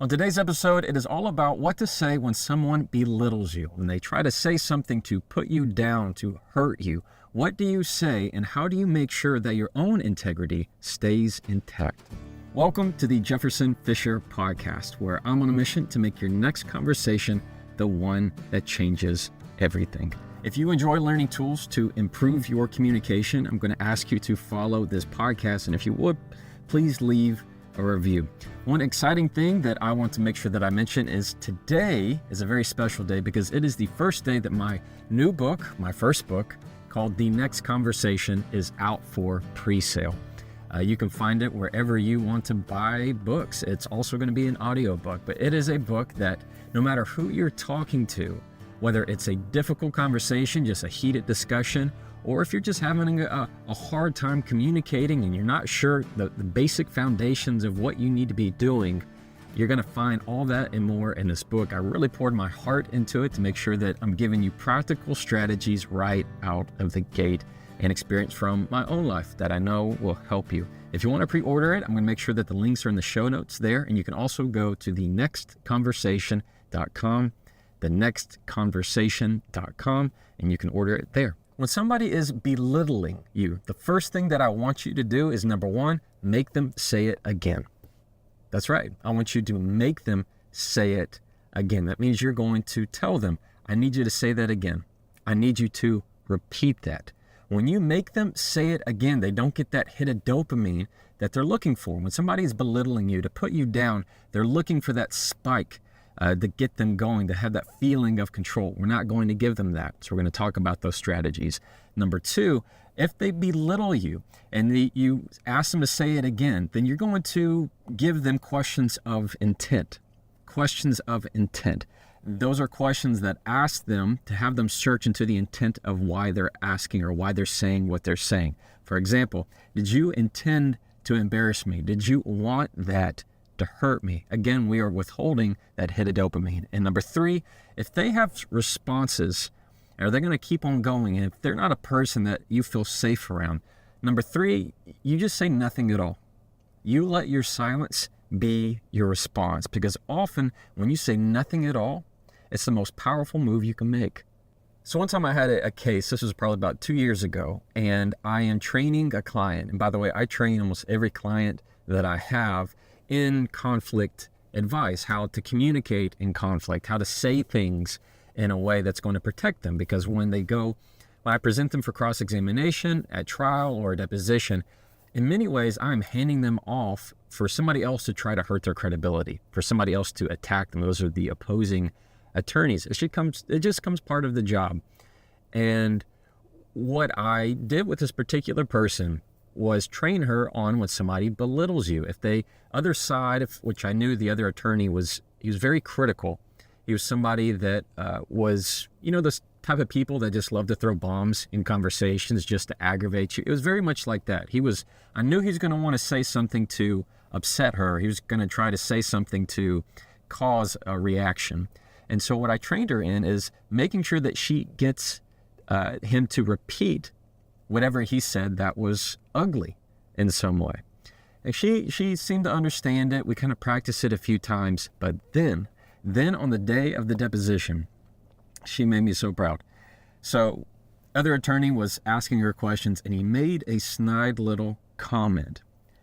On today's episode, it is all about what to say when someone belittles you, when they try to say something to put you down, to hurt you. What do you say, and how do you make sure that your own integrity stays intact? Welcome to the Jefferson Fisher Podcast, where I'm on a mission to make your next conversation the one that changes everything. If you enjoy learning tools to improve your communication, I'm going to ask you to follow this podcast, and if you would, please leave a review. One exciting thing that I want to make sure that I mention is today is a very special day because it is the first day that my new book, my first book, called The Next Conversation, is out for pre-sale. You can find it wherever you want to buy books. It's also going to be an audiobook, but it is a book that no matter who you're talking to, whether it's a difficult conversation, just a heated discussion, or if you're just having a hard time communicating and you're not sure the basic foundations of what you need to be doing, you're going to find all that and more in this book. I really poured my heart into it to make sure that I'm giving you practical strategies right out of the gate and experience from my own life that I know will help you. If you want to pre-order it, I'm going to make sure that the links are in the show notes there, and you can also go to thenextconversation.com, thenextconversation.com, and you can order it there. When somebody is belittling you, the first thing that I want you to do is, number one, make them say it again. That's right. I want you to make them say it again. That means you're going to tell them, I need you to say that again. I need you to repeat that. When you make them say it again, they don't get that hit of dopamine that they're looking for. When somebody is belittling you, to put you down, they're looking for that spike to get them going, to have that feeling of control. We're not going to give them that. So we're going to talk about those strategies. Number two, if they belittle you and you ask them to say it again, then you're going to give them questions of intent. Questions of intent. Those are questions that ask them to have them search into the intent of why they're asking or why they're saying what they're saying. For example, did you intend to embarrass me? Did you want that to hurt me? Again, we are withholding that hit of dopamine. And number three, if they have responses, are they going to keep on going? And if they're not a person that you feel safe around, number three, you just say nothing at all. You let your silence be your response, because often when you say nothing at all, it's the most powerful move you can make. So one time I had a case, this was probably about 2 years ago, and I am training a client. And by the way, I train almost every client that I have in conflict advice, how to communicate in conflict, how to say things in a way that's going to protect them. Because when I present them for cross-examination at trial or a deposition, in many ways, I'm handing them off for somebody else to try to hurt their credibility, for somebody else to attack them. Those are the opposing attorneys. It just comes part of the job. And what I did with this particular person was train her on when somebody belittles you. If they other side, which I knew the other attorney he was very critical. He was somebody that was, this type of people that just love to throw bombs in conversations just to aggravate you. It was very much like that. I knew he was going to want to say something to upset her. He was going to try to say something to cause a reaction. And so what I trained her in is making sure that she gets him to repeat whatever he said that was ugly in some way. And she seemed to understand it. We kind of practiced it a few times, but then on the day of the deposition, she made me so proud. So other attorney was asking her questions, and he made a snide little comment.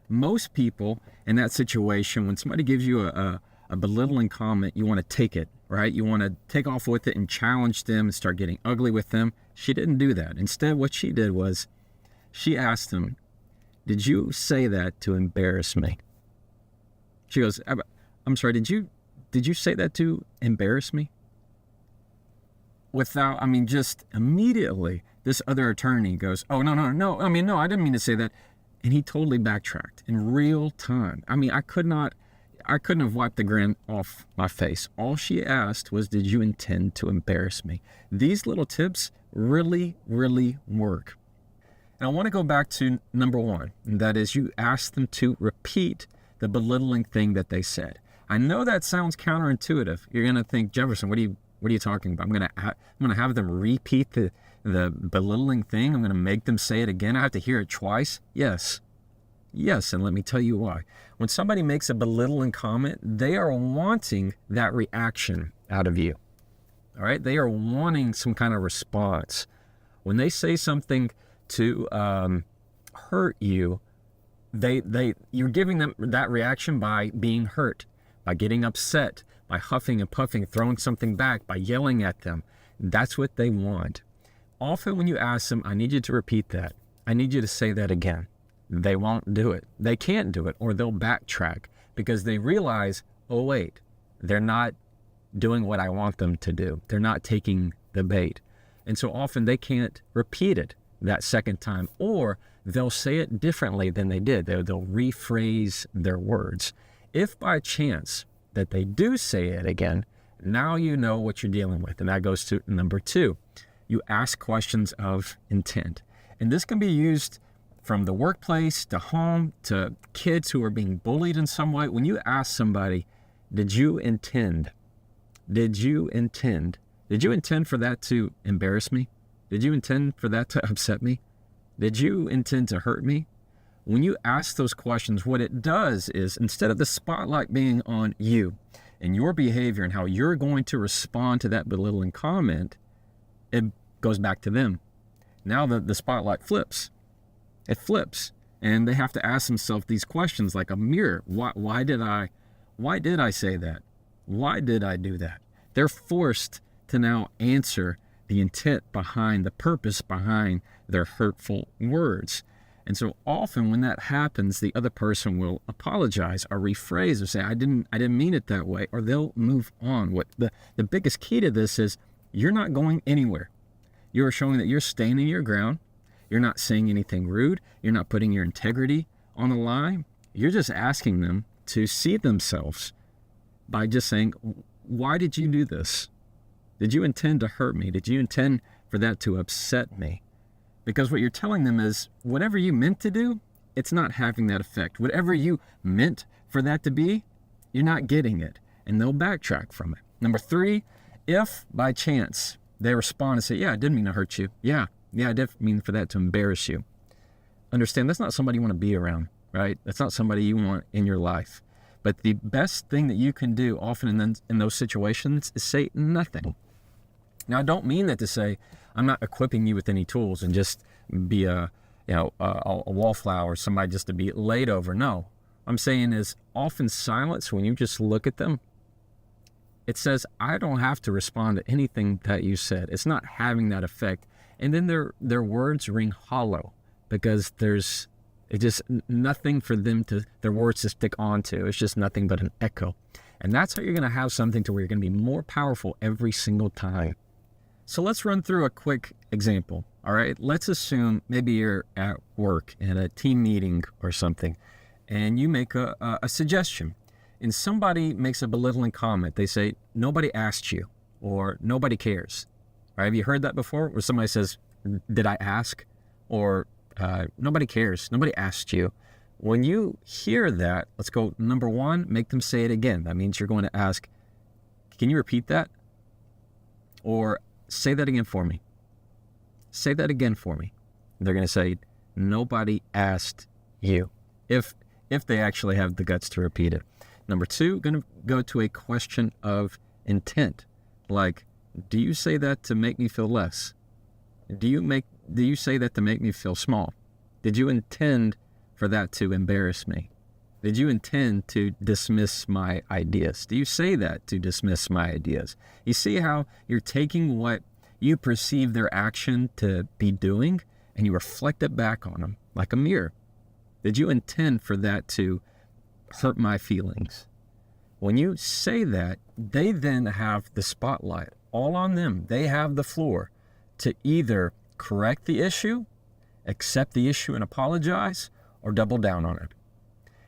Most people in that situation, when somebody gives you a belittling comment, you want to take it, right? You want to take off with it and challenge them and start getting ugly with them. She didn't do that. Instead, what she did was she asked him, did you say that to embarrass me? She goes, I'm sorry, did you say that to embarrass me? Just immediately, this other attorney goes, oh, no, I didn't mean to say that. And he totally backtracked in real time. I couldn't have wiped the grin off my face. All she asked was, did you intend to embarrass me? These little tips really, really work. And I want to go back to number one, and that is you ask them to repeat the belittling thing that they said. I know that sounds counterintuitive. You're going to think, Jefferson, what are you talking about? I'm going to have them repeat the belittling thing. I'm going to make them say it again. I have to hear it twice. Yes. Yes, and let me tell you why. When somebody makes a belittling comment, they are wanting that reaction out of you. All right? They are wanting some kind of response. When they say something to hurt you, you're giving them that reaction by being hurt, by getting upset, by huffing and puffing, throwing something back, by yelling at them. That's what they want. Often when you ask them, I need you to repeat that. I need you to say that again. They won't do it. They can't do it, or they'll backtrack because they realize, oh wait, they're not doing what I want them to do. They're not taking the bait. And so often they can't repeat it that second time, or they'll say it differently than they did. They'll rephrase their words. If by chance that they do say it again, now you know what you're dealing with. And that goes to number 2. You ask questions of intent. And this can be used from the workplace to home to kids who are being bullied in some way. When you ask somebody, did you intend? Did you intend? Did you intend for that to embarrass me? Did you intend for that to upset me? Did you intend to hurt me? When you ask those questions, what it does is, instead of the spotlight being on you and your behavior and how you're going to respond to that belittling comment, it goes back to them. Now the spotlight flips. It flips. And they have to ask themselves these questions like a mirror. Why did I say that? Why did I do that? They're forced to now answer the intent behind, the purpose behind their hurtful words. And so often when that happens, the other person will apologize or rephrase or say, I didn't mean it that way, or they'll move on. What the biggest key to this is, you're not going anywhere. You're showing that you're standing your ground. You're not saying anything rude. You're not putting your integrity on the line. You're just asking them to see themselves by just saying, why did you do this? Did you intend to hurt me? Did you intend for that to upset me? Because what you're telling them is, whatever you meant to do, it's not having that effect. Whatever you meant for that to be, you're not getting it. And they'll backtrack from it. Number 3, if by chance they respond and say, yeah, I didn't mean to hurt you. Yeah, I did mean for that to embarrass you. Understand, that's not somebody you want to be around, right? That's not somebody you want in your life. But the best thing that you can do often in those situations is say nothing. Now, I don't mean that to say, I'm not equipping you with any tools and just be a wallflower, somebody just to be laid over. No, I'm saying is often silence, when you just look at them, it says, I don't have to respond to anything that you said. It's not having that effect. And then their words ring hollow because it's just nothing for them their words to stick onto. It's just nothing but an echo. And that's how you're going to have something to where you're going to be more powerful every single time. So let's run through a quick example. All right. Let's assume maybe you're at work at a team meeting or something, and you make a suggestion. And somebody makes a belittling comment. They say, nobody asked you, or nobody cares. Right? Have you heard that before? Where somebody says, did I ask? Or nobody cares. Nobody asked you. When you hear that, let's go, number 1, make them say it again. That means you're going to ask, can you repeat that? Or say that again for me. Say that again for me. They're going to say, nobody asked you. If they actually have the guts to repeat it. Number 2, going to go to a question of intent. Like, do you say that to make me feel less? Do you say that to make me feel small? Did you intend for that to embarrass me? Did you intend to dismiss my ideas? Do you say that to dismiss my ideas? You see how you're taking what you perceive their action to be doing and you reflect it back on them like a mirror. Did you intend for that to hurt my feelings? When you say that, they then have the spotlight all on them. They have the floor to either correct the issue, accept the issue and apologize, or double down on it.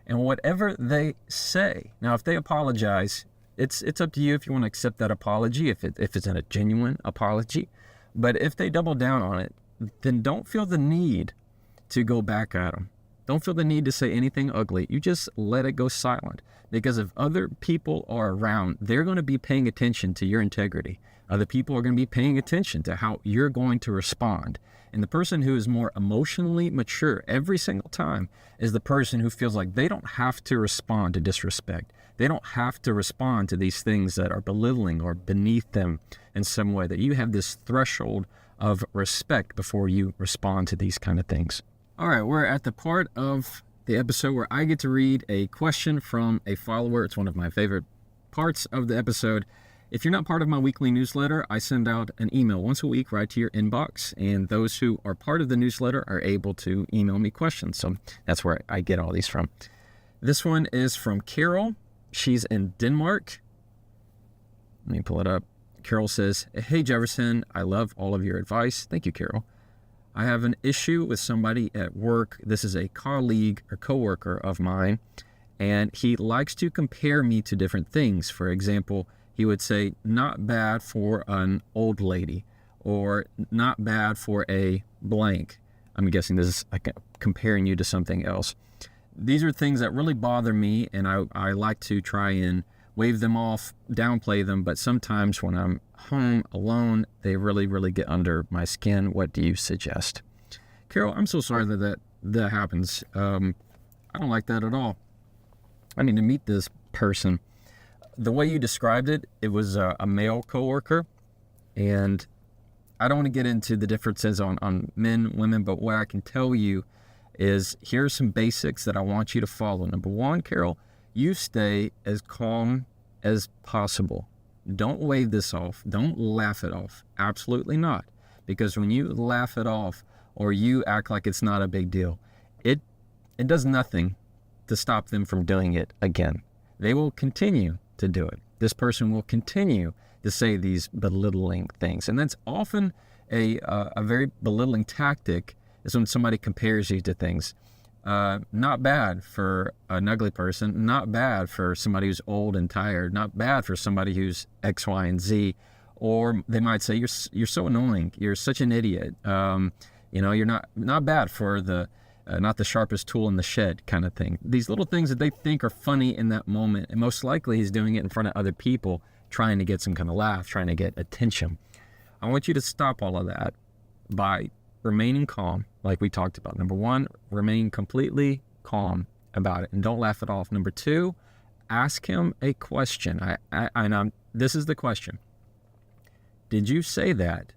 And whatever they say, now if they apologize, it's up to you if you want to accept that apology, if it's a genuine apology. But if they double down on it, then don't feel the need to go back at them. Don't feel the need to say anything ugly. You just let it go silent. Because if other people are around, they're going to be paying attention to your integrity. Other people are going to be paying attention to how you're going to respond. And the person who is more emotionally mature every single time is the person who feels like they don't have to respond to disrespect. They don't have to respond to these things that are belittling or beneath them in some way, that you have this threshold of respect before you respond to these kind of things. All right, we're at the part of the episode where I get to read a question from a follower. It's one of my favorite parts of the episode. If you're not part of my weekly newsletter, I send out an email once a week right to your inbox, and those who are part of the newsletter are able to email me questions. So that's where I get all these from. This one is from Carol. She's in Denmark. Let me pull it up. Carol says, "Hey Jefferson, I love all of your advice." Thank you, Carol. "I have an issue with somebody at work. This is a colleague or coworker of mine, and he likes to compare me to different things. For example, he would say, not bad for an old lady, or not bad for a blank." I'm guessing this is like comparing you to something else. These are things that really bother me, and I like to try and wave them off, downplay them, but sometimes when I'm home alone, they really, really get under my skin. What do you suggest? Carol, I'm so sorry that happens. I don't like that at all. I need to meet this person. The way you described it, it was a male coworker, and I don't want to get into the differences on men, women, but what I can tell you is here's some basics that I want you to follow. Number one, Carol, you stay as calm as possible. Don't wave this off. Don't laugh it off. Absolutely not. Because when you laugh it off or you act like it's not a big deal, it does nothing to stop them from doing it again. They will continue to do it. This person will continue to say these belittling things. And that's often a very belittling tactic, is when somebody compares you to things. Not bad for an ugly person, not bad for somebody who's old and tired, not bad for somebody who's X, Y, and Z. Or they might say, you're so annoying, you're such an idiot. You're not bad for the not the sharpest tool in the shed kind of thing. These little things that they think are funny in that moment, and most likely he's doing it in front of other people, trying to get some kind of laugh, trying to get attention. I want you to stop all of that by remaining calm, like we talked about. Number one, remain completely calm about it and don't laugh it off. Number two, ask him a question. This is the question. Did you say that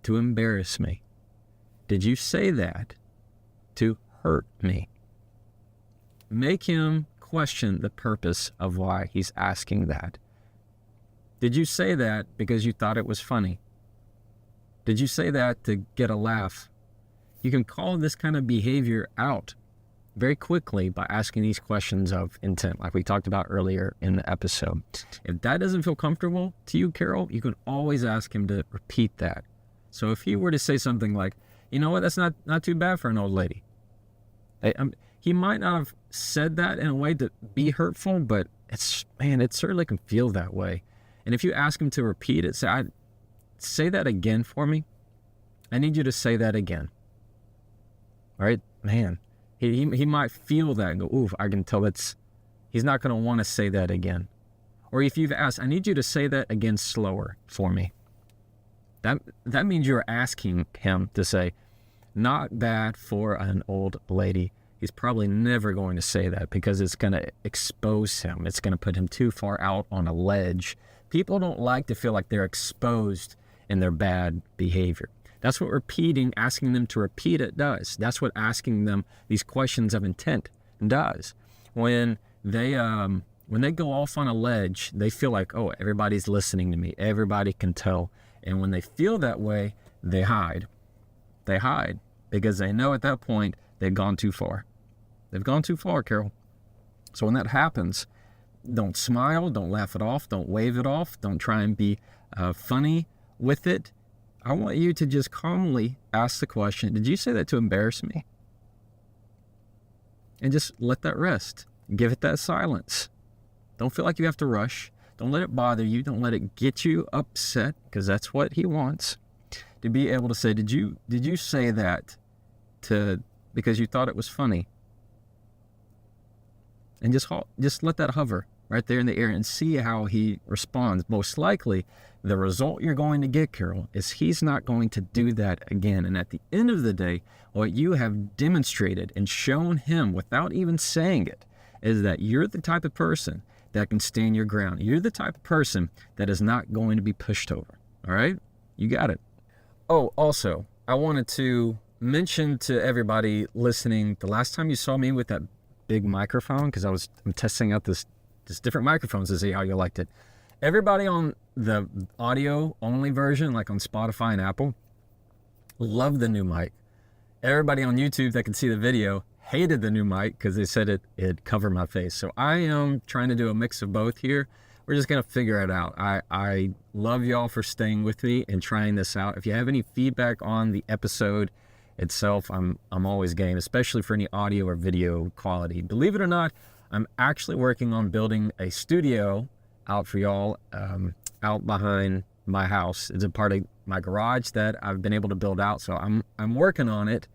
to embarrass me? Did you say that to hurt me? Make him question the purpose of why he's asking that. Did you say that because you thought it was funny? Did you say that to get a laugh? You can call this kind of behavior out very quickly by asking these questions of intent, like we talked about earlier in the episode. If that doesn't feel comfortable to you, Carol, you can always ask him to repeat that. So if he were to say something like, you know what, that's not too bad for an old lady. He might not have said that in a way to be hurtful, but it certainly can feel that way. And if you ask him to repeat it, say that again for me. I need you to say that again. All right, man. He might feel that and go, ooh, I can tell he's not going to want to say that again. Or if you've asked, I need you to say that again slower for me. That means you're asking him to say, not bad for an old lady. He's probably never going to say that because it's going to expose him. It's going to put him too far out on a ledge. People don't like to feel like they're exposed in their bad behavior. That's what asking them to repeat it does. That's what asking them these questions of intent does. When they go off on a ledge, they feel like, oh, everybody's listening to me. Everybody can tell. And when they feel that way, they hide. They hide because they know at that point they've gone too far. They've gone too far, Carol. So when that happens, don't smile, don't laugh it off, don't wave it off, don't try and be funny with it. I want you to just calmly ask the question, did you say that to embarrass me? And just let that rest. Give it that silence. Don't feel like you have to rush. Don't let it bother you. Don't let it get you upset, because that's what he wants. To be able to say, did you say that because you thought it was funny? And just let that hover right there in the air and see how he responds. Most likely, the result you're going to get, Carol, is he's not going to do that again. And at the end of the day, what you have demonstrated and shown him without even saying it is that you're the type of person that can stand your ground. You're the type of person that is not going to be pushed over. All right? You got it. Oh, also, I wanted to mention to everybody listening, the last time you saw me with that big microphone, because I'm testing out this different microphones to see how you liked it. Everybody on the audio only version, like on Spotify and Apple, loved the new mic. Everybody on YouTube that could see the video hated the new mic because they said it covered my face. So I am trying to do a mix of both here. We're just going to figure it out. I love y'all for staying with me and trying this out. If you have any feedback on the episode itself, I'm always game, especially for any audio or video quality. Believe it or not, I'm actually working on building a studio out for y'all out behind my house. It's a part of my garage that I've been able to build out. So I'm working on it.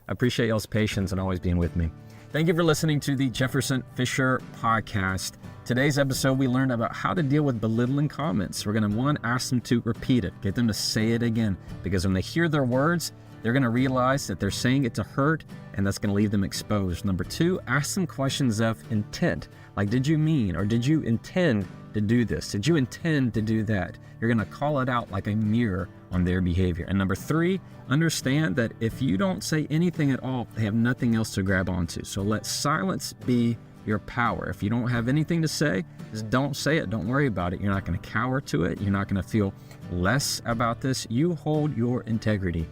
I appreciate y'all's patience and always being with me. Thank you for listening to the Jefferson Fisher Podcast. Today's episode, we learned about how to deal with belittling comments. We're going to, one, ask them to repeat it, get them to say it again, because when they hear their words, they're going to realize that they're saying it to hurt, and that's going to leave them exposed. Number two, ask them questions of intent, like, did you mean, or did you intend to do this? Did you intend to do that? You're going to call it out like a mirror on their behavior. And number three, understand that if you don't say anything at all, they have nothing else to grab onto. So let silence be your power. If you don't have anything to say, just don't say it. Don't worry about it. You're not going to cower to it. You're not going to feel less about this. You hold your integrity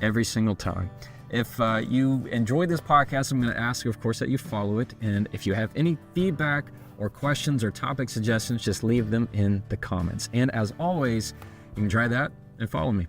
every single time. If you enjoyed this podcast, I'm going to ask, of course, that you follow it. And if you have any feedback or questions or topic suggestions, just leave them in the comments. And as always, you can try that and follow me.